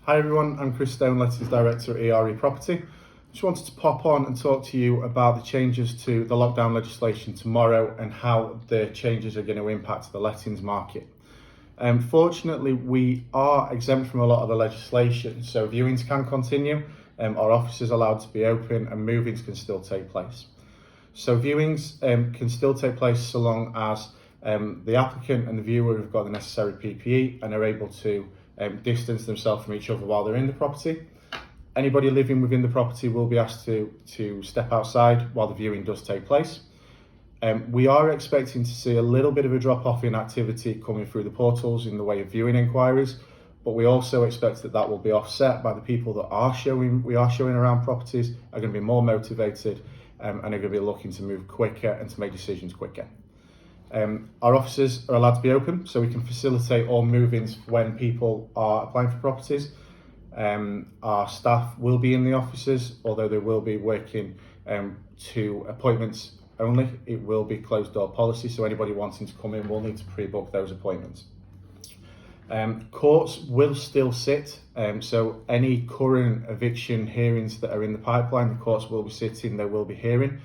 Hi everyone, I'm Chris Stone, Lettings Director at ERE Property. Just wanted to pop on and talk to you about the changes to the lockdown legislation tomorrow and how the changes are going to impact the lettings market. Fortunately, we are exempt from a lot of the legislation, so viewings can continue, our offices are allowed to be open and move-ins can still take place. So viewings can still take place so long as the applicant and the viewer have got the necessary PPE and are able to distance themselves from each other while they're in the property. Anybody living within the property will be asked to step outside while the viewing does take place. We are expecting to see a little bit of a drop off in activity coming through the portals in the way of viewing inquiries, but we also expect that will be offset by the people that we are showing around properties are going to be more motivated and are going to be looking to move quicker and to make decisions quicker. Our offices are allowed to be open, so we can facilitate all move-ins when people are applying for properties. Our staff will be in the offices, although they will be working to appointments only. It will be closed door policy, so anybody wanting to come in will need to pre-book those appointments. Courts will still sit, so any current eviction hearings that are in the pipeline, the courts will be sitting, they will be hearing.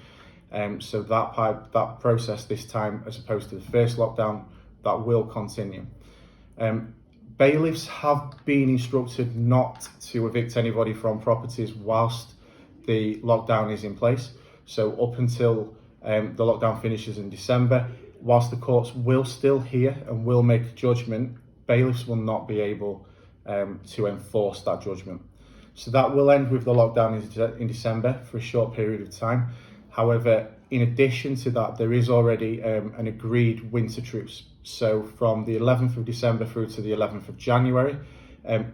So that process this time, as opposed to the first lockdown, that will continue. Bailiffs have been instructed not to evict anybody from properties whilst the lockdown is in place. So up until the lockdown finishes in December, whilst the courts will still hear and will make a judgment, bailiffs will not be able to enforce that judgment. So that will end with the lockdown in December for a short period of time. However, in addition to that, there is already an agreed winter truce. So from the 11th of December through to the 11th of January,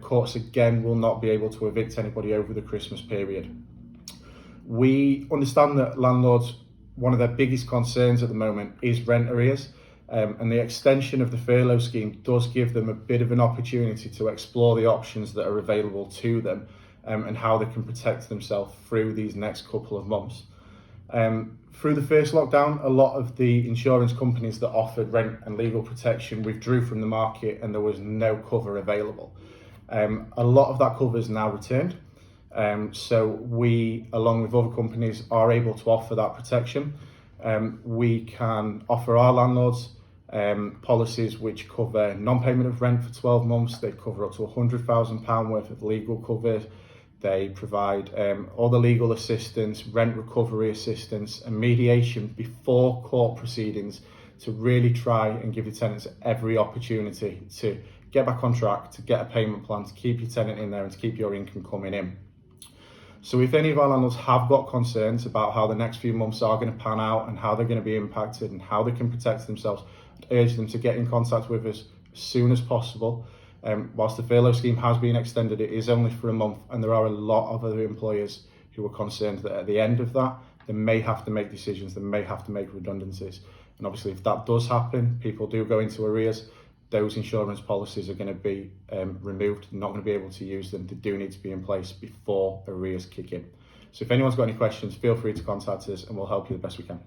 courts again will not be able to evict anybody over the Christmas period. We understand that landlords, one of their biggest concerns at the moment is rent arrears, and the extension of the furlough scheme does give them a bit of an opportunity to explore the options that are available to them and how they can protect themselves through these next couple of months. Through the first lockdown, a lot of the insurance companies that offered rent and legal protection withdrew from the market and there was no cover available. A lot of that cover is now returned. So we, along with other companies, are able to offer that protection. We can offer our landlords policies which cover non-payment of rent for 12 months. They cover up to £100,000 worth of legal cover. They provide all the legal assistance, rent recovery assistance and mediation before court proceedings to really try and give the tenants every opportunity to get back on track, to get a payment plan, to keep your tenant in there and to keep your income coming in. So if any of our landlords have got concerns about how the next few months are going to pan out and how they're going to be impacted and how they can protect themselves, I'd urge them to get in contact with us as soon as possible. Whilst the furlough scheme has been extended, it is only for a month, and there are a lot of other employers who are concerned that at the end of that, they may have to make decisions, they may have to make redundancies. And obviously, if that does happen, people do go into arrears, those insurance policies are going to be removed, not going to be able to use them. They do need to be in place before arrears kick in. So if anyone's got any questions, feel free to contact us and we'll help you the best we can.